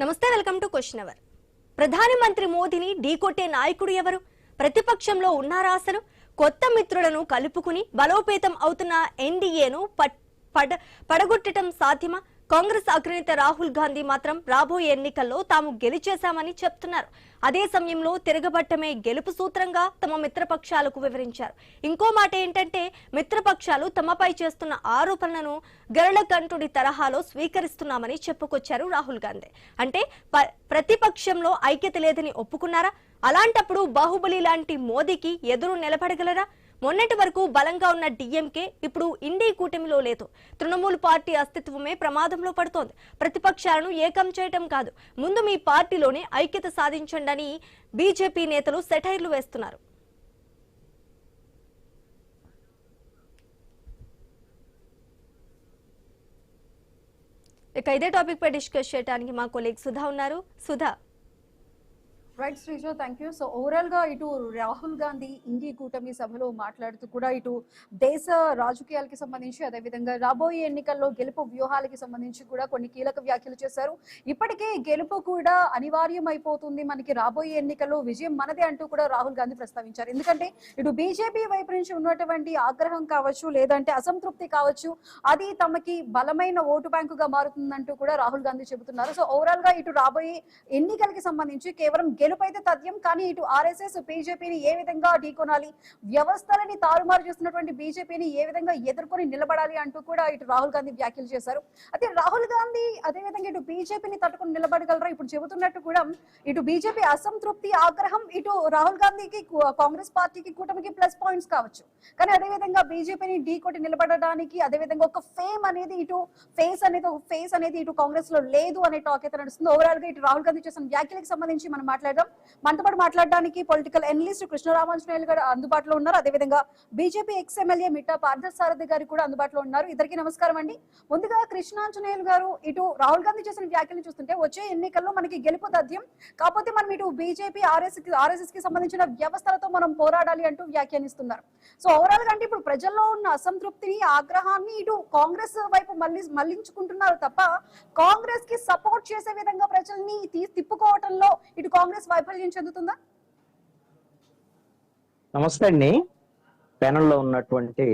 నమస్తే, welcome to question hour. ప్రధానమంత్రి మోదీని ఢీకొట్టే నాయకుడు ఎవరు? ప్రతిపక్షంలో ఉన్నారా? అసలు కొత్త మిత్రులను కలుపుకుని బలోపేతం అవుతున్న ఎన్డీఏను పడగొట్టడం సాధ్యమా? కాంగ్రెస్ అగ్రనేత రాహుల్ గాంధీ మాత్రం రాబోయే ఎన్నికల్లో తాము గెలిచేశామని చెప్తున్నారు. అదే సమయంలో తిరగబట్టమే గెలుపు సూత్రంగా తమ మిత్రపక్షాలకు వివరించారు. ఇంకో మాట ఏంటంటే, మిత్రపక్షాలు తమపై చేస్తున్న ఆరోపణలను గరళకంఠుడి తరహాలో స్వీకరిస్తున్నామని చెప్పుకొచ్చారు రాహుల్ గాంధీ. అంటే ప్రతిపక్షంలో ఐక్యత లేదని ఒప్పుకున్నారా? అలాంటప్పుడు బాహుబలి లాంటి మోదీకి ఎదురు నిలబడగలరా? మొన్నటి వరకు బలంగా ఉన్న డీఎంకే ఇప్పుడు ఇండీ కూటమిలో లేదు. తృణమూల్ పార్టీ అస్తిత్వమే ప్రమాదంలో పడుతోంది. ప్రతిపక్షాలను ఏకం చేయటం కాదు, ముందు మీ పార్టీలోనే ఐక్యత సాధించండి అని బీజేపీ నేతలు సెటైర్లు వేస్తున్నారు. ఇక ఇదే టాపిక్ పై డిస్కస్ చేయడానికి మా కొలీగ్ సుధా ఉన్నారు. Sudha. Right Sreeja, thank you. So overall గా ఇటు రాహుల్ గాంధీ ఇండి కూటమి సభలో మాట్లాడుతూ కూడా ఇటు దేశ రాజకీయాలకి సంబంధించి, అదేవిధంగా రాబోయే ఎన్నికల్లో గెలుపు వ్యూహాలకి సంబంధించి కూడా కొన్ని కీలక వ్యాఖ్యలు చేశారు. ఇప్పటికే గెలుపు కూడా అనివార్యం అయిపోతుంది, మనకి రాబోయే ఎన్నికల్లో విజయం మనదే అంటూ కూడా రాహుల్ గాంధీ ప్రస్తావించారు. ఎందుకంటే ఇటు బీజేపీ వైపు నుంచి ఉన్నటువంటి ఆగ్రహం కావచ్చు, లేదంటే అసంతృప్తి కావచ్చు, అది తమకి బలమైన ఓటు బ్యాంకుగా మారుతుందంటూ కూడా రాహుల్ గాంధీ చెబుతున్నారు. సో ఓవరాల్ గా ఇటు రాబోయే ఎన్నికలకి సంబంధించి కేవలం గెలుపైతే తథ్యం, కానీ ఇటు ఆర్ఎస్ఎస్ బీజేపీని ఏ విధంగా ఢీకొనాలి, వ్యవస్థలని తారుమారు చేస్తున్నటువంటి బీజేపీని ఏ విధంగా ఎదుర్కొని నిలబడాలి అంటూ కూడా ఇటు రాహుల్ గాంధీ వ్యాఖ్యలు చేశారు. అయితే రాహుల్ గాంధీ అదేవిధంగా ఇటు బీజేపీని తట్టుకుని నిలబడగలరా? ఇప్పుడు చెబుతున్నట్టు కూడా ఇటు బీజేపీ అసంతృప్తి, ఆగ్రహం ఇటు రాహుల్ గాంధీకి, కాంగ్రెస్ పార్టీకి, కూటమికి ప్లస్ పాయింట్స్ కావచ్చు. కానీ అదేవిధంగా బీజేపీని ఢీకొట్టి నిలబడడానికి అదేవిధంగా ఒక ఫేస్ అనేది ఇటు కాంగ్రెస్ లో లేదు అనే టాక్ అయితే నడుస్తుంది. ఓవరాల్ గా ఇటు రాహుల్ గాంధీ చేసిన వ్యాఖ్యలకు సంబంధించి మనం మాట్లాడదాం. మనతో పాటు మాట్లాడడానికి పొలిటికల్ అనలిస్ట్ కృష్ణరామాంజనేయులు గారు అందుబాటులో ఉన్నారు. అదేవిధంగా BJP ex MLA Mitta Parthasarathi గారు కూడా అందుబాటులో ఉన్నారు. ఇద్దరికి నమస్కారం అండి. ముందుగా కృష్ణాంజనేయులు గారు, ఇటు రాహుల్ గాంధీ చేసిన వ్యాఖ్యలు చూస్తుంటే వచ్చే ఎన్నికల్లో మనకి గెలుపు తథ్యం, కాకపోతే మనం ఇటు బీజేపీ ఆర్ఎస్ఎస్ కి సంబంధించిన వ్యవస్థలతో మనం పోరాడాలి అంటూ వ్యాఖ్యానిస్తున్నారు. సో ఓవరాల్ గా అంటే ఇప్పుడు ప్రజల్లో ఉన్న అసంతృప్తిని, ఆగ్రహాన్ని ఇటు కాంగ్రెస్ వైపు మళ్లించుకుంటున్నారు తప్ప కాంగ్రెస్ కి సపోర్ట్ చేసే విధంగా ప్రజల్ని తిప్పుకోవటంలో ఇటు కాంగ్రెస్ వైఫల్యం చెందుతుందా? నమస్తే అండి. ప్యానెల్లో ఉన్నటువంటి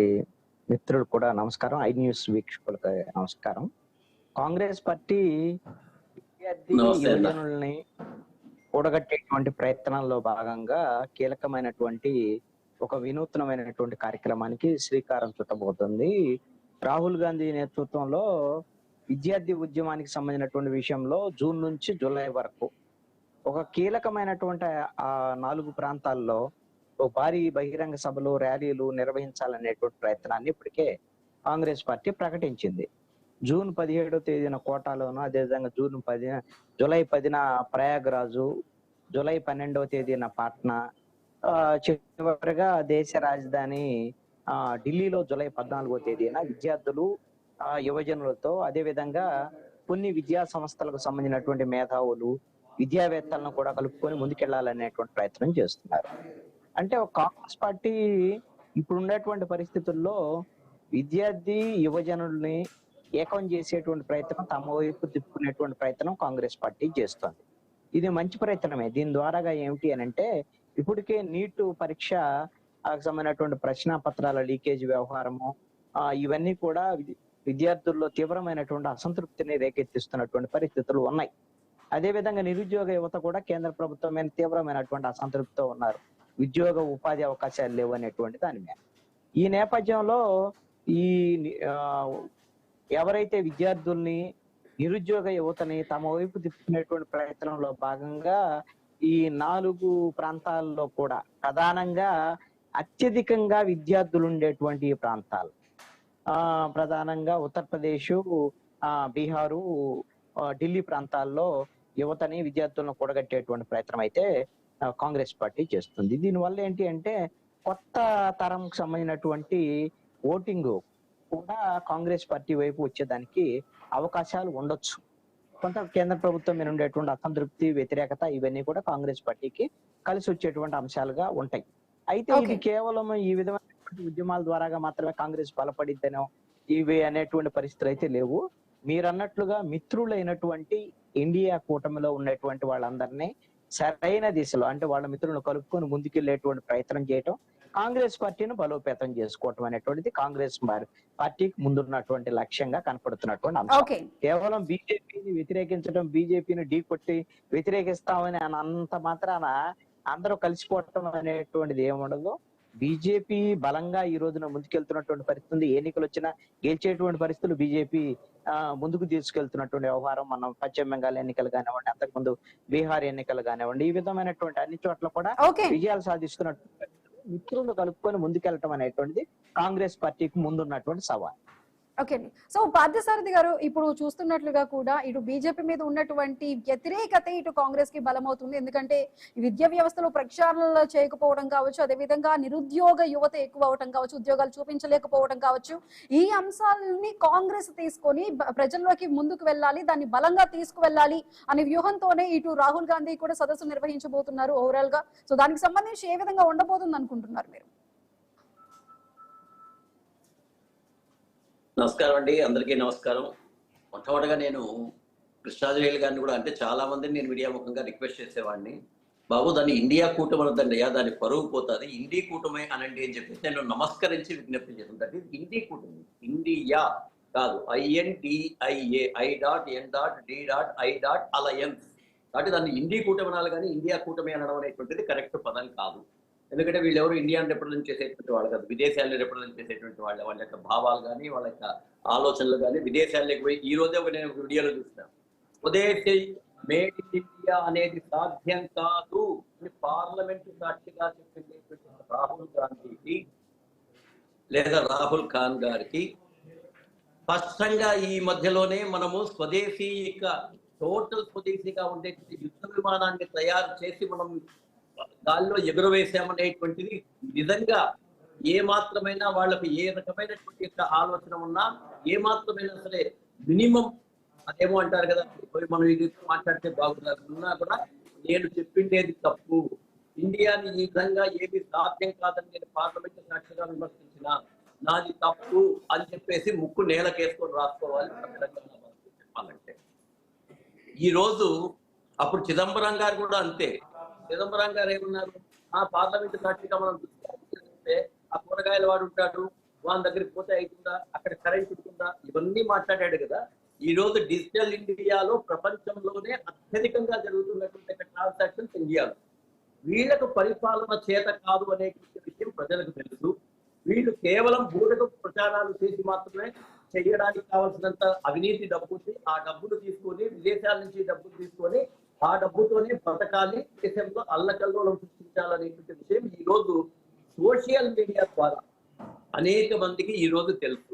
మిత్రులు కూడా నమస్కారం, ఐ న్యూస్ వీక్షకులకు నమస్కారం. కాంగ్రెస్ పార్టీ విద్యార్థి యువజనుల్ని కూడగట్టేటువంటి ప్రయత్నాల్లో భాగంగా కీలకమైనటువంటి ఒక వినూత్నమైనటువంటి కార్యక్రమానికి శ్రీకారం చుట్టబోతుంది. రాహుల్ గాంధీ నేతృత్వంలో విద్యార్థి ఉద్యమానికి సంబంధించినటువంటి విషయంలో జూన్ నుంచి జూలై వరకు ఒక కీలకమైనటువంటి 4 ప్రాంతాల్లో భారీ బహిరంగ సభలు, ర్యాలీలు నిర్వహించాలనేటువంటి ప్రయత్నాన్ని ఇప్పటికే కాంగ్రెస్ పార్టీ ప్రకటించింది. జూన్ 17వ తేదీన కోటాలోను, అదేవిధంగా జూలై 10న ప్రయాగ్రాజు, జూలై 12వ తేదీన పాట్నా, చివరిగా దేశ రాజధాని ఢిల్లీలో జూలై 14వ తేదీన విద్యార్థులు, యువజనులతో, అదేవిధంగా కొన్ని విద్యా సంస్థలకు సంబంధించినటువంటి మేధావులు, విద్యావేత్తలను కూడా కలుపుకొని ముందుకెళ్లాలనేటువంటి ప్రయత్నం చేస్తున్నారు. అంటే కాంగ్రెస్ పార్టీ ఇప్పుడు ఉండేటువంటి పరిస్థితుల్లో విద్యార్థి యువజనుల్ని ఏకం చేసేటువంటి ప్రయత్నం, తమ వైపు తిప్పుకునేటువంటి ప్రయత్నం కాంగ్రెస్ పార్టీ చేస్తోంది. ఇది మంచి ప్రయత్నమే. దీని ద్వారాగా ఏమిటి అని అంటే, ఇప్పటికే నీట్ పరీక్ష సంబంధించినటువంటి ప్రశ్నాపత్రాల లీకేజ్ వ్యవహారము, ఇవన్నీ కూడా విద్యార్థుల్లో తీవ్రమైనటువంటి అసంతృప్తిని రేకెత్తిస్తున్నటువంటి పరిస్థితులు ఉన్నాయి. అదేవిధంగా నిరుద్యోగ యువత కూడా కేంద్ర ప్రభుత్వం మీద తీవ్రమైనటువంటి అసంతృప్తితో ఉన్నారు. ఉద్యోగ ఉపాధి అవకాశాలు లేవు అనేటువంటి దాని మీద. ఈ నేపథ్యంలో ఎవరైతే విద్యార్థుల్ని, నిరుద్యోగ యువతని తమ వైపు తిప్పుకునేటువంటి ప్రయత్నంలో భాగంగా ఈ 4 ప్రాంతాల్లో కూడా ప్రధానంగా అత్యధికంగా విద్యార్థులు ఉండేటువంటి ప్రాంతాలు, ప్రధానంగా ఉత్తరప్రదేశ్, బీహారు, ఢిల్లీ ప్రాంతాల్లో యువతని, విద్యార్థులను కూడగట్టేటువంటి ప్రయత్నం అయితే కాంగ్రెస్ పార్టీ చేస్తుంది. దీనివల్ల ఏంటి అంటే, కొత్త తరంకు సంబంధించినటువంటి ఓటింగ్ కూడా కాంగ్రెస్ పార్టీ వైపు వచ్చేదానికి అవకాశాలు ఉండొచ్చు. కొంత కేంద్ర ప్రభుత్వం మీద ఉండేటువంటి అసంతృప్తి, వ్యతిరేకత, ఇవన్నీ కూడా కాంగ్రెస్ పార్టీకి కలిసి వచ్చేటువంటి అంశాలుగా ఉంటాయి. అయితే ఇది కేవలం ఈ విధమైనటువంటి ఉద్యమాల ద్వారాగా మాత్రమే కాంగ్రెస్ బలపడిద్దనో ఇవి అనేటువంటి పరిస్థితులు అయితే లేవు. మీరన్నట్లుగా మిత్రులైనటువంటి ఇండియా కూటమిలో ఉన్నటువంటి వాళ్ళందరినీ సరైన దిశలో అంటే వాళ్ళ మిత్రులను కలుపుకొని ముందుకెళ్లేటువంటి ప్రయత్నం చేయటం, కాంగ్రెస్ పార్టీని బలోపేతం చేసుకోవటం అనేటువంటిది కాంగ్రెస్ పార్టీకి ముందున్నటువంటి లక్ష్యంగా కనపడుతున్నటువంటి అంశం. ఓకే కేవలం బీజేపీని వ్యతిరేకించడం, బీజేపీని ఢీకొట్టి వ్యతిరేకిస్తామని అన్నంత మాత్రాన అందరూ కలిసిపోవటం అనేటువంటిది ఏముండదు. బీజేపీ బలంగా ఈ రోజున ముందుకెళ్తున్నటువంటి పరిస్థితి ఉంది. ఎన్నికలు వచ్చినా గెలిచేటువంటి పరిస్థితులు బీజేపీ ముందుకు తీసుకెళ్తున్నటువంటి వ్యవహారం మనం పశ్చిమ బెంగాల్ ఎన్నికలు కానివ్వండి, అంతకుముందు బీహార్ ఎన్నికలు కానివ్వండి, ఈ విధమైనటువంటి అన్ని చోట్ల కూడా ఓకే విజయాలు సాధిస్తున్నటువంటి మిత్రులను కలుపుకొని ముందుకెళ్ళటం అనేటువంటిది కాంగ్రెస్ పార్టీకి ముందున్నటువంటి సవాల్. ఓకే అండి. సో పార్థసారథి గారు, ఇప్పుడు చూస్తున్నట్లుగా కూడా ఇటు బీజేపీ మీద ఉన్నటువంటి వ్యతిరేకత ఇటు కాంగ్రెస్ కి బలమవుతుంది. ఎందుకంటే ఈ విద్యా వ్యవస్థలో ప్రక్షాళన చేయకపోవడం కావచ్చు, అదేవిధంగా నిరుద్యోగ యువత ఎక్కువ అవడం కావచ్చు, ఉద్యోగాలు చూపించలేకపోవడం కావచ్చు, ఈ అంశాలని కాంగ్రెస్ తీసుకొని ప్రజల్లోకి ముందుకు వెళ్ళాలి, దాన్ని బలంగా తీసుకువెళ్ళాలి అనే వ్యూహంతోనే ఇటు రాహుల్ గాంధీ కూడా సదస్సు నిర్వహించబోతున్నారు ఓవరాల్ గా. సో దానికి సంబంధించి ఏ విధంగా ఉండబోతుంది అనుకుంటున్నారు మీరు? నమస్కారం అండి, అందరికీ నమస్కారం. మొట్టమొదటిగా నేను కృష్ణాజవేల్ గారిని కూడా, అంటే చాలా మందిని నేను మీడియా ముఖంగా రిక్వెస్ట్ చేసేవాడిని, బాబు దాన్ని ఇండియా కూటమి అనొద్దండి అయ్యా, దాన్ని పరువు పోతుంది, ఇండి కూటమి అనండి అని చెప్పేసి నేను నమస్కరించి విజ్ఞప్తి చేస్తుంటే, ఇండి కూటమి ఇండియా కాదు, INDIA I.N.D.I. అలయన్స్ కాబట్టి దాన్ని ఇండి కూటమి అనాలి కానీ ఇండియా కూటమి అనడం అనేటువంటిది కరెక్ట్ పదం కాదు. ఎందుకంటే వీళ్ళెవరు ఇండియాని రిప్రజెంట్ చేసేటువంటి వాళ్ళు కాదు, విదేశాలను రిప్రజెంట్ చేసేటువంటి వాళ్ళు. వాళ్ళ యొక్క భావాలు కానీ వాళ్ళ యొక్క ఆలోచనలు కానీ విదేశాలకు పోయి, ఈ రోజే నేను ఒక వీడియోలో చూస్తాను, స్వదేశీ మేడ్ ఇన్ ఇండియా అనేది సాధ్యం కాదు అని పార్లమెంటు సాక్షిగా చెప్పినటువంటి రాహుల్ గాంధీకి లేదా రాహుల్ ఖాన్ గారికి స్పష్టంగా ఈ మధ్యలోనే మనము స్వదేశీ టోటల్ స్వదేశీగా ఉండే యుద్ధ విమానాన్ని తయారు చేసి మనం గాల్లో ఎగురవేశామనేటువంటిది నిజంగా ఏ మాత్రమైనా వాళ్ళకి ఏ రకమైనటువంటి యొక్క ఆలోచన ఉన్నా, ఏ మాత్రమైనా సరే మినిమం అదేమో అంటారు కదా, మనం ఇది మాట్లాడితే బాగుంటుంది ఉన్నా కూడా నేను చెప్పిండేది తప్పు, ఇండియాని ఈ విధంగా ఏమి సాధ్యం కాదని నేను పార్లమెంట్ సాక్షిగా విమర్శించిన నాది తప్పు అని చెప్పేసి ముక్కు నేలకేసుకొని రాసుకోవాలి తెలంగాణ చెప్పాలంటే. ఈ రోజు అప్పుడు చిదంబరం గారు కూడా అంతే. చిదంబరం గారు ఏమన్నారు, ఆ పార్లమెంట్ సాక్షిగా మనం చూస్తే ఆ కూరగాయల వాడు ఉంటాడు, వాళ్ళ దగ్గరికి పోతే అవుతుందా, అక్కడ కరెంట్ ఉంటుందా, ఇవన్నీ మాట్లాడాడు కదా. ఈ రోజు డిజిటల్ ఇండియాలో ప్రపంచంలోనే అత్యధికంగా జరుగుతున్నటువంటి ట్రాన్సాక్షన్స్ ఇండియాలో. వీళ్లకు పరిపాలన చేత కాదు అనే విషయం ప్రజలకు తెలుసు. వీళ్ళు కేవలం బూటకు ప్రచారాలు చేసి మాత్రమే చేయడానికి కావాల్సినంత అవినీతి డబ్బు ఉంది. ఆ డబ్బులు తీసుకొని విదేశాల నుంచి డబ్బులు తీసుకొని ఆ డబ్బుతోనే బతకాలి, దేశంలో అల్లకల్లోలం సృష్టించాలనేటువంటి విషయం ఈ రోజు సోషల్ మీడియా ద్వారా అనేక మందికి ఈ రోజు తెలుసు.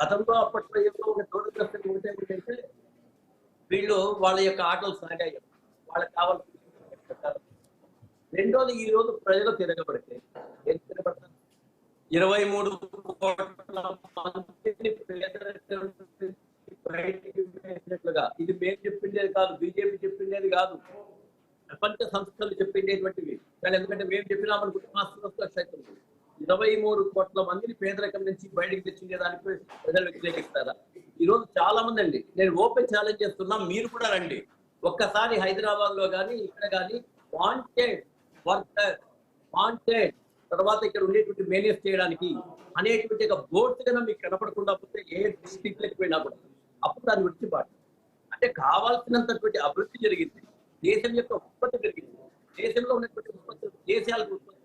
గతంలో అప్పట్లో ఏదో ఒక తోడుగ్రస్తలు ఉంటే వీళ్ళు వాళ్ళ యొక్క ఆటలు సాగాయి, వాళ్ళకి కావాల్సిన. రెండోది, ఈ రోజు ప్రజలు తిరగబడితే ఏం తిరగబడతారు, 23 కోట్ల మందిని బయటికి వేసినట్లుగా. ఇది మేము చెప్పిండేది కాదు, బీజేపీ చెప్పిండేది కాదు, ప్రపంచ సంస్థలు చెప్పిండేటువంటివి. కానీ ఎందుకంటే మేము చెప్పినామనుకుంటే మాస్టర్ 23 కోట్ల మందిని పేదరికం నుంచి బయటికి తెచ్చిండే దానికి ప్రజలు వ్యతిరేకిస్తారా? ఈ రోజు చాలా మంది అండి, నేను ఓపెన్ ఛాలెంజ్ చేస్తున్నా, మీరు కూడా రండి ఒక్కసారి హైదరాబాద్ లో కానీ ఇక్కడ కానీ వాంటెడ్ వర్కర్, వాంటెడ్ తర్వాత ఇక్కడ ఉండేటువంటి మేనేజ్ చేయడానికి అనేటువంటి ఒక బోర్డ్స్ కన్నా మీకు కనపడకుండా పోతే ఏ డిస్ట్రిక్ట్లకు పోయినా కూడా అప్పుడు దాని గురించి అంటే కావాల్సినంతటువంటి అభివృద్ధి జరిగింది, దేశం యొక్క ఉత్పత్తి జరిగింది, దేశంలో ఉన్నటువంటి ఉత్పత్తులు దేశాలకు ఉత్పత్తి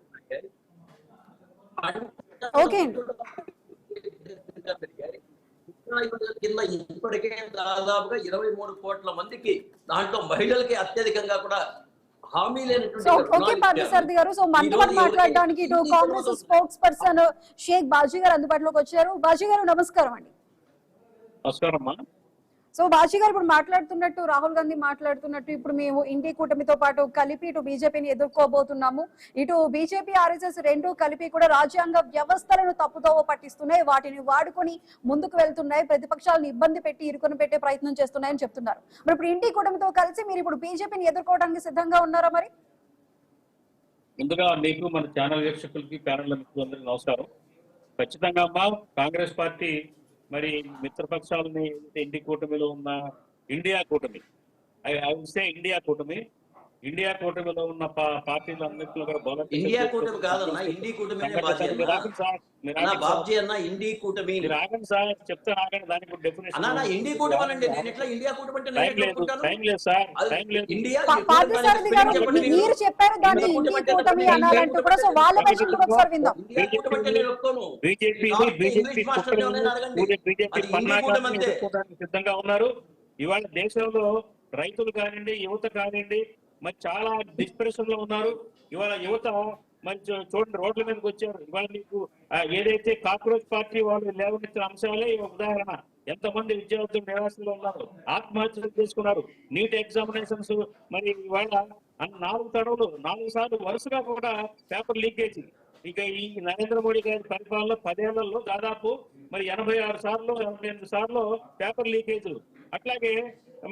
కింద ఇప్పటికే దాదాపుగా 23 కోట్ల మందికి, దాంట్లో మహిళలకి అత్యధికంగా కూడా హామీ పార్థసారథి గారు. సో మనతో మాట్లాడడానికి ఇటు కాంగ్రెస్ స్పోక్స్ పర్సన్ షేక్ బాజీ గారు అందుబాటులోకి వచ్చారు. బాజీ గారు నమస్కారం అండి. నమస్కారం. సో బాజీ గారు ఇప్పుడు మాట్లాడుతున్నట్టు, రాహుల్ గాంధీ మాట్లాడుతున్నట్టు, ఇప్పుడు మేము ఇండి కూటమితో పాటు కలిపి ఇటు బీజేపీని ఎదుర్కోబోతున్నాము. ఇటు బీజేపీ ఆర్ఎస్ఎస్ రెండు కలిపి కూడా రాజ్యాంగ వ్యవస్థలను తప్పుదోవ పట్టిస్తున్నాయి, వాటిని వాడుకొని ముందుకు వెళ్తున్నాయి, ప్రతిపక్షాలను ఇబ్బంది పెట్టి ఇరుకుని పెట్టే ప్రయత్నం చేస్తున్నాయని చెప్తున్నారు. మరి ఇప్పుడు ఇండి కూటమితో కలిసి మీరు ఇప్పుడు బీజేపీని ఎదుర్కోవడానికి సిద్ధంగా ఉన్నారా? మరి ముందుగా మీకు, మన ఛానల్ వీక్షకులకి, ప్యానల్ మిత్రులందరికీ నమస్కారం. ఖచ్చితంగా కాంగ్రెస్ పార్టీ మరి మిత్రపక్షాలని ఇండి కూటమిలో ఉన్న ఇండియా కూటమి ఐ వుడ్ సే ఇండియా కూటమిలో ఉన్న పార్టీలు అన్నింటిలో కూడా బలం. ఇండియా కూటమి కాదన్నా, ఇండి కూటమి బాబ్జీ అన్న, ఇండి కూటమి ఆగండి సార్, చెప్తే ఆగండి. దానికి డెఫినేషన్ అన్నా, ఇండి కూటమి అనండి. నేను ఎట్లా ఇండియా కూటమి అంటే టైం లేదు సార్, టైం లేదు. ఇండియా పార్థసారథి గారు మీరు చెప్పారు దాన్ని ఇండి కూటమి అనాలంటూ కూడా, సో వాళ్ళ version కూడా ఒకసారి విందాం. బీజేపీ సిద్ధంగా ఉన్నారు. ఇవాళ దేశంలో రైతులు కానివ్వండి, యువత కానివ్వండి, మరి చాలా డిస్ప్రెషన్ లో ఉన్నారు. ఇవాళ యువత మరి చూడండి రోడ్ల మీదకి వచ్చారు. ఇవాళ మీకు ఏదైతే కాక్రోచ్ పార్టీ వాళ్ళు లేవనెత్తిన అంశాలే ఉదాహరణ. ఎంతమంది విద్యార్థులు నిరాశలో ఉన్నారు, ఆత్మహత్యలు చేసుకున్నారు. నీట్ ఎగ్జామినేషన్స్ మరి ఇవాళ 4 సార్లు వరుసగా కూడా పేపర్ లీకేజీ. ఇక ఈ నరేంద్ర మోడీ గారి పరిపాలనలో 10 ఏళ్లలో దాదాపు మరి 86 సార్లు 88 సార్లు పేపర్ లీకేజీలు. అట్లాగే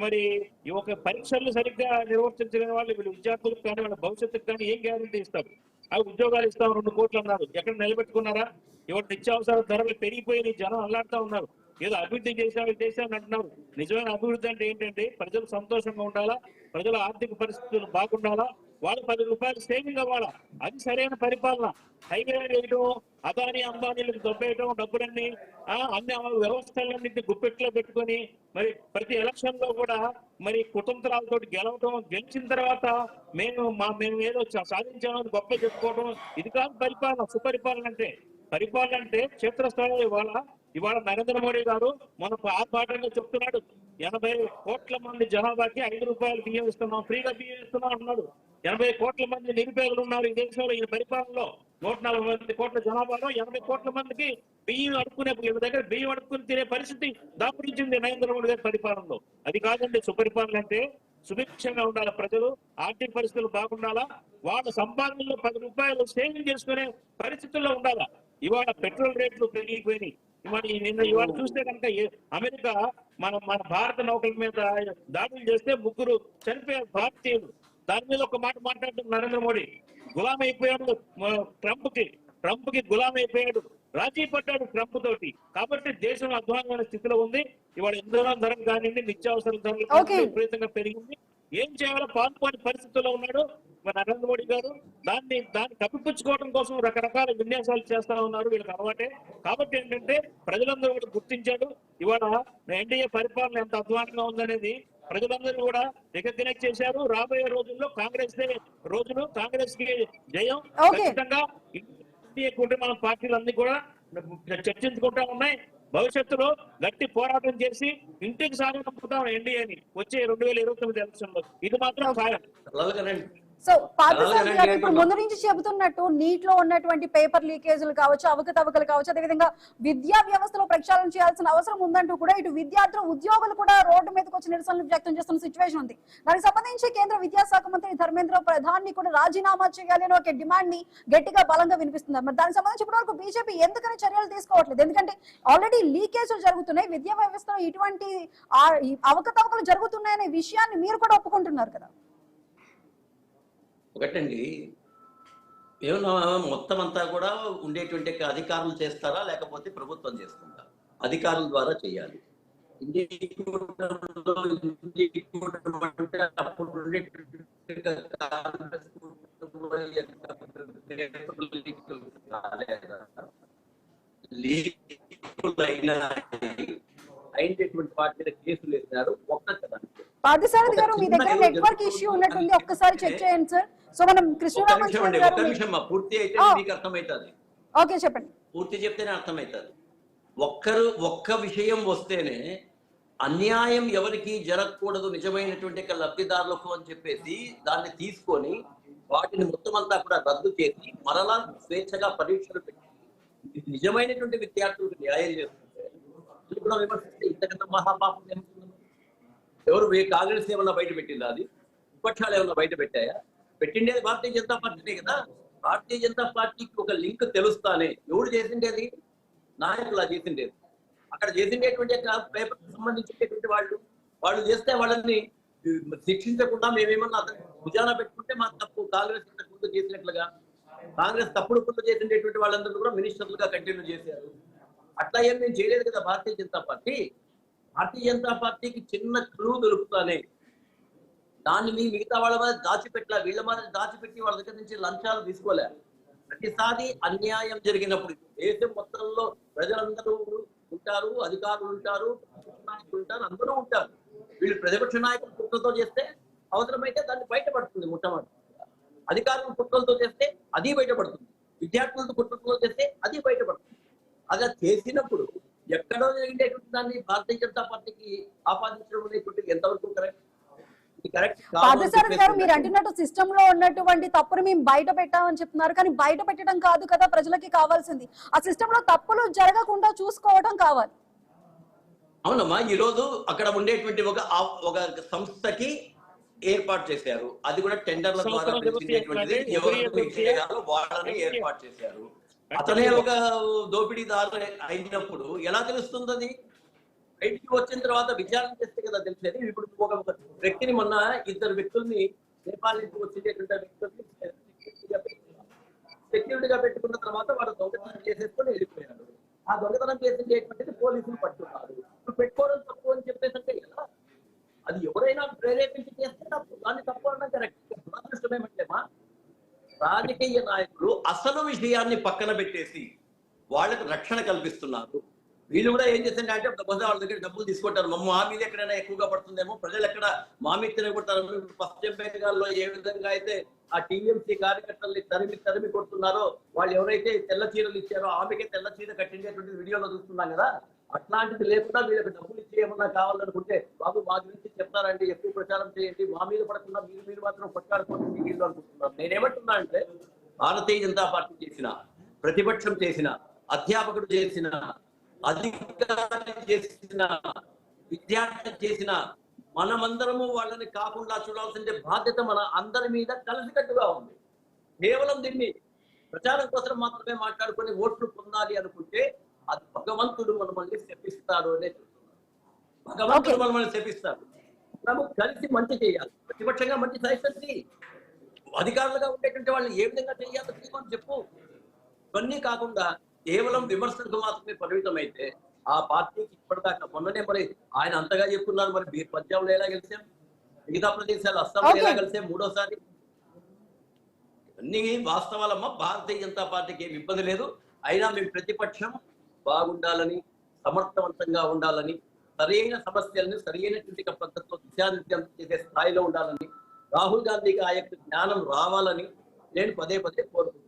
మరి ఈ ఒక పరీక్షలు సరిగ్గా నిర్వర్తించలేని వాళ్ళు వీళ్ళు విద్యార్థులకు కానీ వాళ్ళ భవిష్యత్తుకు కానీ ఏం గ్యారంటీ ఇస్తారు? ఆ ఉద్యోగాలు ఇస్తాం 2 కోట్లు అన్నారు, ఎక్కడ నిలబెట్టుకున్నారా? ఇవాళ నిత్యావసర ధరలు పెరిగిపోయి జనం అల్లాడుతూ ఉన్నారు. ఏదో అభివృద్ధి చేశామని అంటున్నారు. నిజమైన అభివృద్ధి అంటే ఏంటంటే ప్రజలు సంతోషంగా ఉండాలా, ప్రజల ఆర్థిక పరిస్థితులు బాగుండాలా, వాళ్ళు 10 రూపాయలు సేవింగ్ అవ్వాలా. అది సరైన పరిపాలన. హైవే వేయడం, అదాని అంబానీలకు దొబ్బేయడం, డబ్బులన్నీ అన్ని వ్యవస్థలన్నింటినీ గుప్పెట్లో పెట్టుకొని మరి ప్రతి ఎలక్షన్ లో కూడా మరి కుతంత్రాలతో గెలిచిన తర్వాత మేము ఏదో సాధించామని గొప్ప చెప్పుకోవడం, ఇది కాదు పరిపాలన. సుపరిపాలన అంటే పరిపాలన అంటే క్షేత్రస్థాయిలో ఇవాళ నరేంద్ర మోడీ గారు మన ఆర్భాటంగా చెప్తున్నాడు. 80 కోట్ల మంది జనాభాకి 5 రూపాయలు బియ్యం ఇస్తున్నాం, ఫ్రీగా బియ్యం ఇస్తున్నాం అన్నాడు. 80 కోట్ల మంది నిరుపేదలు ఉన్నారు ఈ దేశంలో. ఈ పరిపాలనలో 140 కోట్ల జనాభాలో 80 కోట్ల మందికి బియ్యం అడుక్కునే దగ్గర బియ్యం అడుక్కుని తినే పరిస్థితి దాపురించింది నరేంద్ర మోడీ గారి పరిపాలనలో. అది కాదండి సుపరిపాలన అంటే. సుభిక్షంగా ఉండాలి ప్రజలు, ఆర్థిక పరిస్థితులు బాగుండాలా, వాళ్ళ సంపాదనలో 10 రూపాయలు సేవింగ్ చేసుకునే పరిస్థితుల్లో ఉండాలా. ఇవాళ పెట్రోల్ రేట్లు పెరిగిపోయినాయి. ఇవాళ చూస్తే కనుక అమెరికా మన భారత నౌకల మీద దాడులు చేస్తే 3 చనిపోయారు భారతీయులు. దాని మీద ఒక మాట మాట్లాడుతున్న నరేంద్ర మోడీ గులాం అయిపోయాడు ట్రంప్ కి గులాం అయిపోయాడు, రాజీ పడ్డాడు ట్రంప్ తోటి. కాబట్టి దేశం అధ్వానమైన స్థితిలో ఉంది. ఇవాళ ఇంధన ధరలు కానివ్వండి, నిత్యావసర ధరలు విపరీతంగా పెరిగింది. ఏం చేయాలో పాల్పొని పరిస్థితుల్లో ఉన్నాడు నరేంద్ర మోడీ గారు. దాన్ని కప్పిపుచ్చుకోవడం కోసం రకరకాల విన్యాసాలు చేస్తా ఉన్నారు, వీళ్ళకి అలవాటే. కాబట్టి ఏంటంటే ప్రజలందరూ కూడా గుర్తించాడు. ఇవాళ ఎన్డీఏ పరిపాలన ఎంత అధ్వానంగా ఉందనేది ప్రజలందరూ కూడా రికగ్నైజ్ చేశారు. రాబోయే రోజుల్లో కాంగ్రెస్ కి జయం ఖచ్చితంగా. ఎన్డీఏ కూటమి పార్టీలన్నీ కూడా చర్చించుకుంటా ఉన్నాయి. భవిష్యత్తులో గట్టి పోరాటం చేసి ఇంటికి సాగకపోతాం ఎన్డీఏని వచ్చే 2029 ఎలక్షన్ లో. ఇది మాత్రం ఖాయం. సో పార్థసారథి గారు ఇప్పుడు ముందు నుంచి చెబుతున్నట్టు నీట్ లో ఉన్నటువంటి పేపర్ లీకేజీలు కావచ్చు, అవకతవకలు కావచ్చు, అదేవిధంగా విద్యా వ్యవస్థలో ప్రక్షాళన చేయాల్సిన అవసరం ఉందంటూ కూడా ఇటు విద్యార్థులు, ఉద్యోగులు కూడా రోడ్డు మీదకి వచ్చి నిరసనలు వ్యక్తం చేస్తున్న సిచ్యువేషన్ ఉంది. దానికి సంబంధించి కేంద్ర విద్యాశాఖ మంత్రి ధర్మేంద్ర ప్రధాన్ ని కూడా రాజీనామా చేయాలి అని ఒక డిమాండ్ ని గట్టిగా బలంగా వినిపిస్తున్నారు. మరి దానికి సంబంధించి ఇప్పటివరకు బీజేపీ ఎందుకని చర్యలు తీసుకోవట్లేదు? ఎందుకంటే ఆల్రెడీ లీకేజీలు జరుగుతున్నాయి, విద్యా వ్యవస్థలో ఇటువంటి అవకతవకలు జరుగుతున్నాయనే విషయాన్ని మీరు కూడా ఒప్పుకుంటున్నారు కదా. ఒకటండి, ఏమన్నా మొత్తం అంతా కూడా ఉండేటువంటి అధికారులు చేస్తారా లేకపోతే ప్రభుత్వం చేస్తుందా? అధికారుల ద్వారా చేయాలి. అయినటువంటి వాటి మీద కేసులు వేసినారు. పార్థసారథి గారు మీ దగ్గర నెట్వర్క్ ఇష్యూ ఉన్నట్టుంది, ఒక్కసారి చెక్ చేయండి సార్. సో మనం కృష్ణరామన్ గారు పూర్తి అయితే మీకు అర్థమవుతుంది. ఓకే చెప్పండి. పూర్తి చెప్తేనే అర్థమవుతుంది. ఒక్క విషయం వస్తేనే అన్యాయం ఎవరికి జరగకూడదు నిజమైనటువంటి లబ్ధిదారులకు అని చెప్పేసి దాన్ని తీసుకొని వాటిని మొత్తం అంతా కూడా రద్దు చేసి మరలా స్వేచ్ఛగా పరీక్షలు పెట్టి నిజమైనటువంటి విద్యార్థులకు న్యాయం చేస్తుంటే కూడా విమర్శిస్తే ఇంతకన్నా మహాపాపం ఏమవుతుంది? ఎవరు కాంగ్రెస్ ఏమన్నా బయట పెట్టిందా? అది విపక్షాలు ఏమన్నా బయట పెట్టాయా? పెట్టిండేది భారతీయ జనతా పార్టీనే కదా. భారతీయ జనతా పార్టీకి ఒక లింక్ తెలుస్తానే ఎవరు చేసిండేది? నాయకులా చేసిండేది. అక్కడ చేసిండేటువంటి పేపర్ సంబంధించేటువంటి వాళ్ళు చేస్తే వాళ్ళని శిక్షించకుండా మేమేమన్నా అతను భుజాన పెట్టుకుంటే మా తప్పు. కాంగ్రెస్ ఇంతకు ముందు చేసినట్లుగా కాంగ్రెస్ తప్పుడు పనులు చేసినటువంటి వాళ్ళందరూ కూడా మినిస్టర్లుగా కంటిన్యూ చేశారు. అట్లా ఏం నేను చేయలేదు కదా భారతీయ జనతా పార్టీ. భారతీయ జనతా పార్టీకి చిన్న క్లూ దొరుకుతానే దాన్ని మిగతా వాళ్ళ మీద దాచిపెట్టలే, వీళ్ళ మీద దాచిపెట్టి వాళ్ళ దగ్గర నుంచి లంచాలు తీసుకోలే. ప్రతిసారి అన్యాయం జరిగినప్పుడు దేశం మొత్తంలో ప్రజలందరూ ఉంటారు, అధికారులు ఉంటారు, నాయకులు ఉంటారు, అందరూ ఉంటారు. వీళ్ళు ప్రతిపక్ష నాయకులు కుట్రతో చేస్తే అవసరమైతే దాన్ని బయటపడుతుంది. మొట్టమొదటి అధికారులు కుట్రలతో చేస్తే అది బయటపడుతుంది, విద్యార్థులతో కుట్రతో చేస్తే అది బయటపడుతుంది. అలా చేసినప్పుడు ఎక్కడో జరిగినటువంటి దాన్ని భారతీయ జనతా పార్టీకి ఆపాదించడం అనేటువంటి ఎంతవరకు కరెక్ట్? పార్థసారథి గారు, మీరు అంటున్నట్టు సిస్టమ్ లో ఉన్నటువంటి తప్పును మేము బయట పెట్టామని చెప్తున్నారు, కానీ బయట పెట్టడం కాదు కదా ప్రజలకి కావాల్సింది. ఆ సిస్టమ్ లో తప్పులు జరగకుండా చూసుకోవడం కావాలి. అవునమ్మా, ఈ రోజు అక్కడ ఉండేటువంటి ఒక సంస్థకి ఏర్పాటు చేశారు, అది కూడా టెండర్ల ద్వారా పిలిచినటువంటిది. ఎవరు చేయాలో వాళ్ళని ఏర్పాటు చేశారు. అతనే ఒక దోపిడీదారు అయినప్పుడు ఎలా తెలుస్తుంది? అది బయటికి వచ్చిన తర్వాత విచారణ చేస్తే కదా తెలిసేది. ఇప్పుడు ఒక వ్యక్తిని, మొన్న ఇద్దరు వ్యక్తుల్ని నేపాల్ నుంచి వచ్చేటటువంటి వ్యక్తుల్ని సెక్యూరిటీగా పెట్టుకున్న తర్వాత వాడు దొంగతనం చేసేసుకొని వెళ్ళిపోయాడు. ఆ దొంగతనం చేసేటువంటిది పోలీసులు పట్టుకున్నారు. ఇప్పుడు పెట్టుకోవడం తప్పు అని చెప్పేసి అంటే ఎలా? అది ఎవరైనా ప్రేరేపించి చేస్తే తప్పు, దాన్ని తప్పు అన్నా కరెక్ట్. దురదృష్టం ఏమంటేమా, రాజకీయ నాయకులు అసలు విషయాన్ని పక్కన పెట్టేసి వాళ్ళకు రక్షణ కల్పిస్తున్నారు. వీళ్ళు కూడా ఏం చేస్తుంటే అంటే వాళ్ళ దగ్గర డబ్బులు తీసుకుంటారు. మా మీద ఎక్కడైనా ఎక్కువగా పడుతుందేమో, ప్రజలు ఎక్కడ మా మీద తినగొడతారు. పశ్చిమ బెంగాల్లో ఏ విధంగా అయితే ఆ టీఎంసీ కార్యకర్తల్ని తరిమి కొడుతున్నారో, వాళ్ళు ఎవరైతే తెల్ల చీరలు ఇచ్చారో ఆమెకే తెల్ల చీర కట్టించేటువంటి వీడియోలో చూస్తున్నాం కదా. అట్లాంటిది లేకుండా వీళ్ళకి డబ్బులు ఇచ్చి ఏమన్నా కావాలనుకుంటే, బాబు మా గురించి చెప్తారండి, ఎక్కువ ప్రచారం చేయండి, మా మీద పడకుండా మీరు మాత్రం కొట్టాడుకోండి వీళ్ళు అనుకుంటున్నారు. నేనేమంటున్నా అంటే, భారతీయ జనతా పార్టీ చేసిన, ప్రతిపక్షం చేసిన, అధ్యాపకుడు చేసిన, అధికారి చేసిన, విద్యార్థి చేసిన, మనమందరము వాళ్ళని కాకుండా చూడాల్సిన బాధ్యత మన అందరి మీద కలిసికట్టుగా ఉంది. కేవలం దీన్ని ప్రచారం కోసం మాత్రమే మాట్లాడుకొని ఓట్లు పొందాలి అనుకుంటే అది భగవంతుడు మనల్ని శపిస్తాడు అనే చెప్తున్నారు. భగవంతుడు మనల్ని శపిస్తాడు. మనము కలిసి మంచి చేయాలి, ప్రతిపక్షంగా మంచి సజెషన్, అధికారులుగా ఉండేటువంటి వాళ్ళు ఏ విధంగా చేయాలో తీసుకోని చెప్పు. ఇవన్నీ కాకుండా కేవలం విమర్శలకు మాత్రమే పరిమితం అయితే ఆ పార్టీకి ఇప్పటిదాకా, మొన్ననే మరి ఆయన అంతగా చెప్తున్నారు, మరి పంజాబ్లో ఎలా గెలిచాం, మిగతా ప్రదేశాలు అస్సాంలో ఎలా గెలిచాం మూడోసారి. అన్ని వాస్తవాలమ్మా. భారతీయ జనతా పార్టీకి ఏమి ఇబ్బంది లేదు. అయినా మేము ప్రతిపక్షం బాగుండాలని, సమర్థవంతంగా ఉండాలని, సరైన సమస్యలను సరైనటువంటి పద్ధతిలో దిశానిర్దేశం చేసే స్థాయిలో ఉండాలని, రాహుల్ గాంధీకి ఆ యొక్క జ్ఞానం రావాలని నేను పదే కోరుకుంటున్నాను.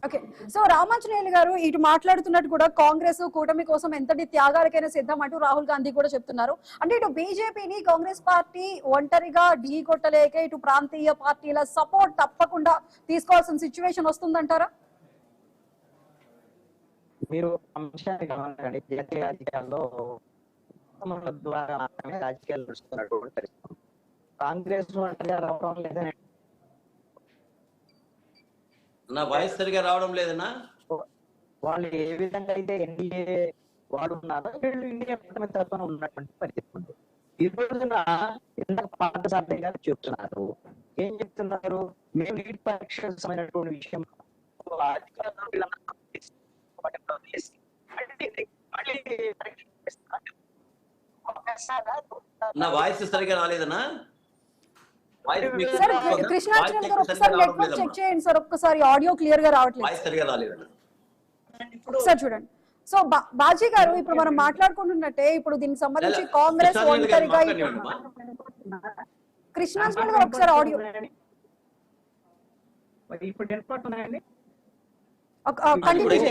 ఓకే, సో రామాంజనేయులు గారు ఇటు మాట్లాడుతున్నట్టు కూడా కాంగ్రెస్ కూటమి కోసం ఎంతటి త్యాగాలకైనా సిద్ధం అంటూ రాహుల్ గాంధీ కూడా చెప్తున్నారు. అంటే ఇటు బీజేపీని కాంగ్రెస్ పార్టీ ఒంటరిగా ఢీ కొట్టలేక ఇటు ప్రాంతీయ పార్టీల సపోర్ట్ తప్పకుండా తీసుకోవాల్సిన సిచ్యువేషన్ వస్తుందంటారా? మీరు అంశాన్ని గమనించండి. జాతీయ రాజకీయాల్లో ద్వారా మాత్రమే రాజకీయాలు నడుస్తున్నటువంటి పరిస్థితి. కాంగ్రెస్ ఒంటరిగా రావడం లేదని, నా వాయిస్ సరిగా రావడం లేదన్నా. వాళ్ళు ఏ విధంగా అయితే ఎన్డీఏ వాడు ఉన్నారో వీళ్ళు ఇండియా కూటమి తరఫున ఉన్నటువంటి పరిస్థితి ఉంది. ఈ రోజున ఇందాక పార్థసారథి గారు చెప్తున్నారు, ఏం చెప్తున్నారు, మేము నీట్ పరీక్షమైనటువంటి విషయం నా వాయిస్ సరిగా రాలేదన్నా. సార్ కృష్ణాంజలి గారు ఒకసారి నెట్వర్క్ చెక్ చేయండి సార్, ఒక్కసారి ఆడియో క్లియర్ గా రావట్లేదు. వాయిస్ సరిగా రాలేదన్నా. ఒకసారి చూడండి. సో బాజీ గారు, ఇప్పుడు మనం మాట్లాడుకుంటున్నట్టే ఇప్పుడు దీనికి సంబంధించి కాంగ్రెస్ ఒంటరిగా, కృష్ణాంజలి గారు ఒకసారి ఆడియో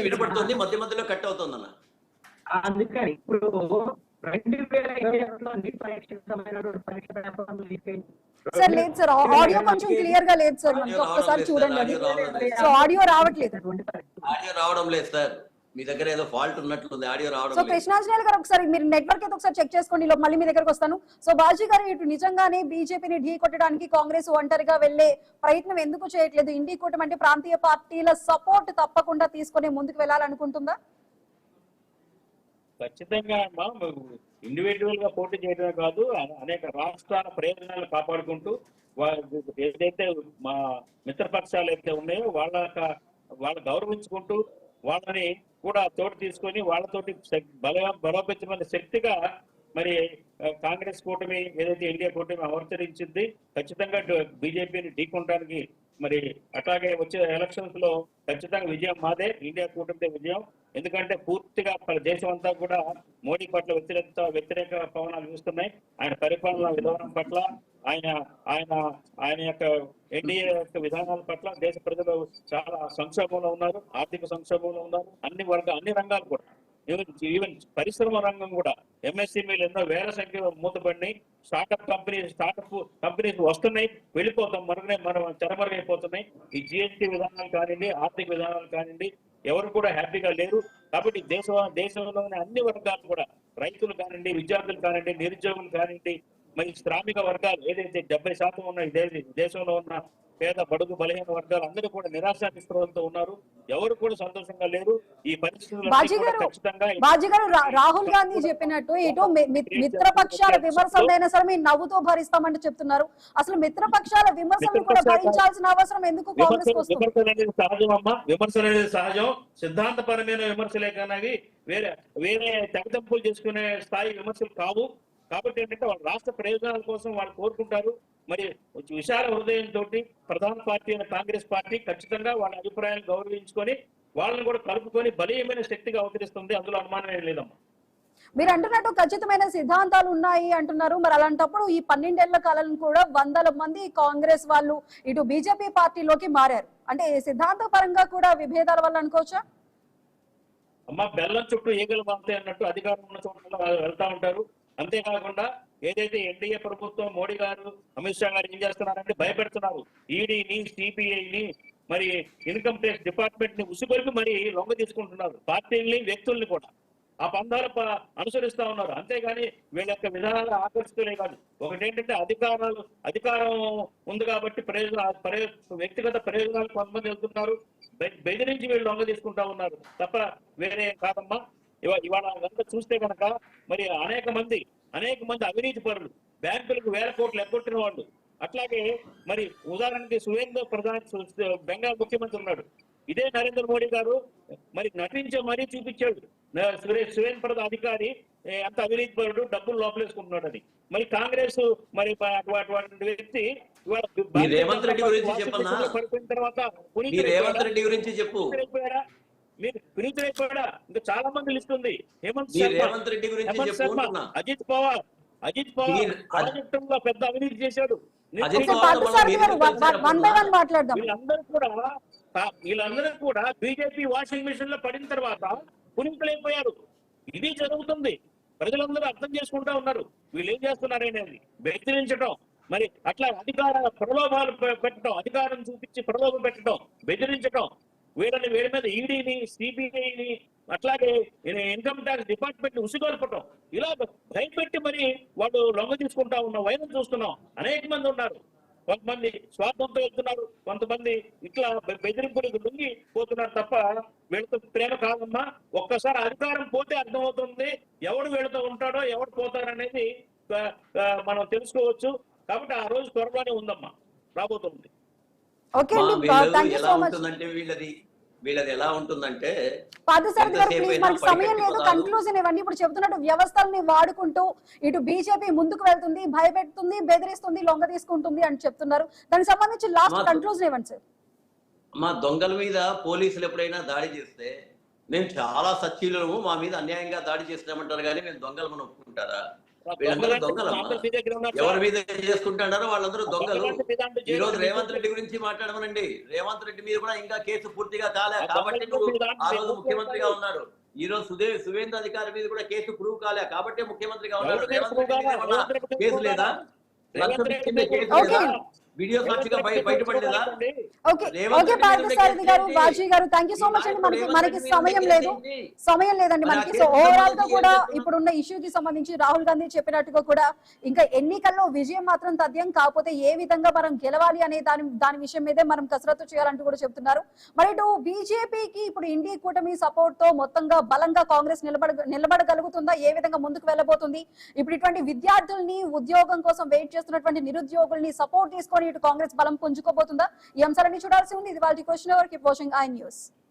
వినపడుతుంది, మధ్య మధ్యలో కట్ అవుతుంది అన్న. అందుకని ఇప్పుడు 2021లో నీట్ పరీక్ష సార్ లేదు సార్, ఆడియో కొంచెం క్లియర్ గా లేదు సార్, మనకి ఒక్కసారి చూడండి. సో ఆడియో రావట్లేదు. ఆడియో రావడం లేదు సార్, మీ దగ్గర ఏదో ఫాల్ట్ ఉన్నట్లుంది, ఆడియో రావడం. సో కృష్ణాంజలి గారు ఒకసారి మీరు నెట్వర్క్ అయితే ఒకసారి చెక్ చేసుకోండి, మళ్ళీ మీ దగ్గరకు వస్తాను. సో బాజీ గారు, ఇటు నిజంగానే బీజేపీని ఢీ కొట్టడానికి కాంగ్రెస్ ఒంటరిగా వెళ్లే ప్రయత్నం ఎందుకు చేయట్లేదు? ఇండి కూటమి అంటే ప్రాంతీయ పార్టీల సపోర్ట్ తప్పకుండా తీసుకొని ముందుకు వెళ్ళాలనుకుంటుందా? ఖచ్చితంగా ఇండివిజువల్ గా పోటీ చేయడమే కాదు, అనేక రాష్ట్రాల ప్రయోజనాలు కాపాడుకుంటూ ఏదైతే మా మిత్రపక్షాలు అయితే ఉన్నాయో వాళ్ళ గౌరవించుకుంటూ వాళ్ళని కూడా తోటి తీసుకొని వాళ్ళతోటి బలోపేతమైన శక్తిగా మరి కాంగ్రెస్ కూటమి ఏదైతే ఇండియా కూటమి అవతరించింది ఖచ్చితంగా బీజేపీని ఢీకొనడానికి మరి అట్లాగే వచ్చే ఎలక్షన్స్ లో ఖచ్చితంగా విజయం మాదే, ఇండియా కూటమిదే విజయం. ఎందుకంటే పూర్తిగా దేశం అంతా కూడా మోడీ పట్ల వ్యతిరేక పవనాలు చూస్తున్నాయి. ఆయన పరిపాలనా విధానం పట్ల, ఆయన ఆయన ఆయన యొక్క ఎన్డీఏ యొక్క విధానాల పట్ల దేశ ప్రజలు చాలా సంక్షోభంలో ఉన్నారు, ఆర్థిక సంక్షోభంలో ఉన్నారు. అన్ని రంగాలు కూడా, ఈవెన్ పరిశ్రమ రంగం కూడా ఎంఎస్ఎంఈలు ఎన్నో వేల సంఖ్యలో మూతపడినాయి. స్టార్టప్ కంపెనీస్ వస్తున్నాయి, వెళ్ళిపోతాం, మనం తెరమరుగైపోతున్నాయి. ఈ జిఎస్టీ విధానాలు కానివ్వండి, ఆర్థిక విధానాలు కానివ్వండి, ఎవరు కూడా హ్యాపీగా లేరు. కాబట్టి దేశంలోని అన్ని వర్గాలు కూడా, రైతులు కానివ్వండి, విద్యార్థులు కానివ్వండి, నిరుద్యోగులు కానివ్వండి, మరి శ్రామిక వర్గాలు ఏదైతే 70% ఉన్న దేశంలో ఉన్న పేద బడుగు బలహీన వర్గాలు అందరూ కూడా నిరాశ నిస్పృహలతో ఉన్నారు. ఎవరు కూడా సంతోషంగా లేరు. ఈ పరిస్థితుల్లో ఖచ్చితంగా రాహుల్ గాంధీ చెప్పినట్టు ఇటు మిత్రపక్షాల విమర్శలైనా సరే మేము నవ్వుతో భరిస్తామంటూ చెప్తున్నారు. అసలు మిత్రపక్షాల విమర్శలు కూడా భరించాల్సిన అవసరం ఎందుకు కాంగ్రెస్ కు వస్తుంది? విమర్శలు అనేది సహజం అమ్మా, విమర్శలు అనేది సహజం. సిద్ధాంతపరమైన విమర్శలే కానీ వేరే తెగదెంపులు చేసుకునే స్థాయి విమర్శలు కావు. కాబట్టి ఏంటంటే వాళ్ళ రాష్ట్ర ప్రయోజనాల కోసం వాళ్ళు కోరుకుంటారు. మరి విశాల హృదయంతో ప్రధాన పార్టీ అయిన కాంగ్రెస్ పార్టీ ఖచ్చితంగా వాళ్ళ అభిప్రాయాన్ని గౌరవించుకొని వాళ్ళని కూడా కలుపుకొని బలీయమైన శక్తిగా అవతరిస్తుంది. అందులో అనుమానం ఏం లేదమ్మా. మీరు అంటున్నట్టు ఖచ్చితమైన సిద్ధాంతాలు ఉన్నాయి అంటున్నారు. మరి అలాంటప్పుడు ఈ 12 ఏళ్ల కాలం కూడా వందల మంది కాంగ్రెస్ వాళ్ళు ఇటు బీజేపీ పార్టీలోకి మారారు. అంటే సిద్ధాంత పరంగా కూడా విభేదాల వల్ల అనుకోవచ్చా? అమ్మా, బెల్లం చుట్టూ ఈగలు బాగుతాయి అన్నట్టు అధికారం ఉన్న చోట్ల వెళ్తా ఉంటారు. అంతేకాకుండా ఏదైతే ఎన్డీఏ ప్రభుత్వం మోడీ గారు, అమిత్ షా గారు ఏం చేస్తున్నారంటే భయపెడుతున్నారు. ఈడీని, సిబిఐని, మరి ఇన్కమ్ ట్యాక్స్ డిపార్ట్మెంట్ ని ఉసిగొలిపి మరి లొంగ తీసుకుంటున్నారు. పార్టీల్ని, వ్యక్తుల్ని కూడా ఆ పందాలు అనుసరిస్తా ఉన్నారు. అంతేగాని వీళ్ళ యొక్క విధానాలు ఆకర్షితులే కాదు. ఒకటేంటంటే అధికారం ఉంది కాబట్టి వ్యక్తిగత ప్రయోజనాలు కొంతమంది వెళ్తున్నారు, బెదిరించి వీళ్ళు లొంగ తీసుకుంటా ఉన్నారు తప్ప వేరే కాదమ్మా. ఇవాళ అంతా చూస్తే కనుక మరి అనేక మంది అవినీతి పరులు, బ్యాంకులకు వేల కోట్లు ఎగ్గొట్టిన వాళ్ళు. అట్లాగే మరి ఉదాహరణకి సువేంద్ర బెంగాల్ ముఖ్యమంత్రి ఉన్నాడు. ఇదే నరేంద్ర మోడీ గారు మరి నటించే మరీ చూపించాడు. సువేంద్ర ప్రసాద్ అధికారి అంత అవినీతి పరుడు, డబ్బులు లోపలేసుకుంటున్నాడు అని. మరి కాంగ్రెస్ మరి అటువంటి వ్యక్తి రేవంత్ రెడ్డి గురించి చెప్పన్నా, పడిపోయిన తర్వాత రేవంత్ రెడ్డి గురించి చెప్పు. మీరు వినీతులైపోయాడా? ఇంకా చాలా మంది లిస్ట్ ఉంది. రేవంత్ రెడ్డి గురించి చెప్పు. అజిత్ పవార్ ప్రాజెక్టులో పెద్ద అవినీతి చేశాడు. వీళ్ళందరూ కూడా బీజేపీ వాషింగ్ మిషన్ లో పడిన తర్వాత పునింపులైపోయారు. ఇది జరుగుతుంది. ప్రజలందరూ అర్థం చేసుకుంటా ఉన్నారు వీళ్ళు ఏం చేస్తున్నారనేది. బెదిరించడం, మరి అట్లా అధికార ప్రలోభాలు పెట్టడం, అధికారం చూపించి ప్రలోభం పెట్టడం, బెదిరించడం, వీళ్ళ మీద ఈడీని, సిబిఐని, అట్లాగే ఇన్కమ్ ట్యాక్స్ డిపార్ట్మెంట్ ని ఉసిగొల్పటం, ఇలా భయపెట్టి మరి వాళ్ళు లొంగ తీసుకుంటా ఉన్న వైరం చూస్తున్నాం. అనేక మంది ఉన్నారు. కొంతమంది స్వార్థంతో వెళ్తున్నారు, కొంతమంది ఇట్లా బెదిరింపులకు లొంగి పోతున్నారు తప్ప వీళ్ళతో ప్రేమ కాదమ్మా. ఒక్కసారి అధికారం పోతే అర్థమవుతుంది ఎవడు వీళ్ళతో ఉంటాడో, ఎవడు పోతారనేది మనం తెలుసుకోవచ్చు. కాబట్టి ఆ రోజు త్వరలోనే ఉందమ్మా, రాబోతుంది. వీళ్ళది ఎలా ఉంటుందంటే సమయం లేదు, కన్క్లూజన్ ఇవ్వండి. ఇప్పుడు చెప్తున్నట్టు వ్యవస్థల్ని వాడుకుంటూ ఇటు బీజేపీ ముందుకు వెళ్తుంది, భయపెడుతుంది, బెదిరిస్తుంది, లొంగ తీసుకుంటుంది అని చెప్తున్నారు. దానికి సంబంధించి లాస్ట్ కన్క్లూజన్ ఇవ్వండి సార్. మా దొంగల మీద పోలీసులు ఎప్పుడైనా దాడి చేస్తే మేము చాలా సచ్చీలము, మా మీద అన్యాయంగా దాడి చేసినామంటారు కానీ మేము దొంగలు మనం ఒప్పుకుంటారా? వీళ్ళందరూ దొంగలమ్మా. ఎవరి మీద చేసుకుంటున్నారో వాళ్ళందరూ దొంగలు. ఈ రోజు రేవంత్ రెడ్డి గురించి మాట్లాడమనండి. రేవంత్ రెడ్డి మీద కూడా ఇంకా కేసు పూర్తిగా కాలే కాబట్టి నువ్వు ఆ రోజు ముఖ్యమంత్రిగా ఉన్నాడు. ఈ రోజు సువేంద్ర అధికారి మీద కూడా కేసు ప్రూవ్ కాలే కాబట్టి ముఖ్యమంత్రిగా ఉన్నాడు. రేవంత్ రెడ్డి మీద కేసు లేదా? వీడియో సాక్షిగా బయటపడలేదా? మనకి సమయం లేదండి మనకి. సో ఓవరాల్ గా కూడా ఇప్పుడున్న ఇష్యూకి సంబంధించి రాహుల్ గాంధీ చెప్పినట్టుగా కూడా ఇంకా ఎన్నికల్లో విజయం మాత్రం తథ్యం, కాకపోతే ఏ విధంగా మనం గెలవాలి అనే దాని విషయం మీదే మనం కసరత్తు చేయాలంటూ కూడా చెప్తున్నారు. మరి ఇటు బీజేపీకి ఇప్పుడు ఇండియా కూటమి సపోర్ట్ తో మొత్తంగా బలంగా కాంగ్రెస్ నిలబడగలుగుతుందా? ఏ విధంగా ముందుకు వెళ్ళబోతుంది? ఇప్పుడు ఇటువంటి విద్యార్థుల్ని, ఉద్యోగం కోసం వెయిట్ చేస్తున్నటువంటి నిరుద్యోగుల్ని సపోర్ట్ తీసుకొని ఇటు కాంగ్రెస్ బలం పుంజుకోబోతుందా? ఈ అంశాలన్నీ చూడాల్సి ఉంది. ఇది వాళ్ళ question hour. Keep watching I news.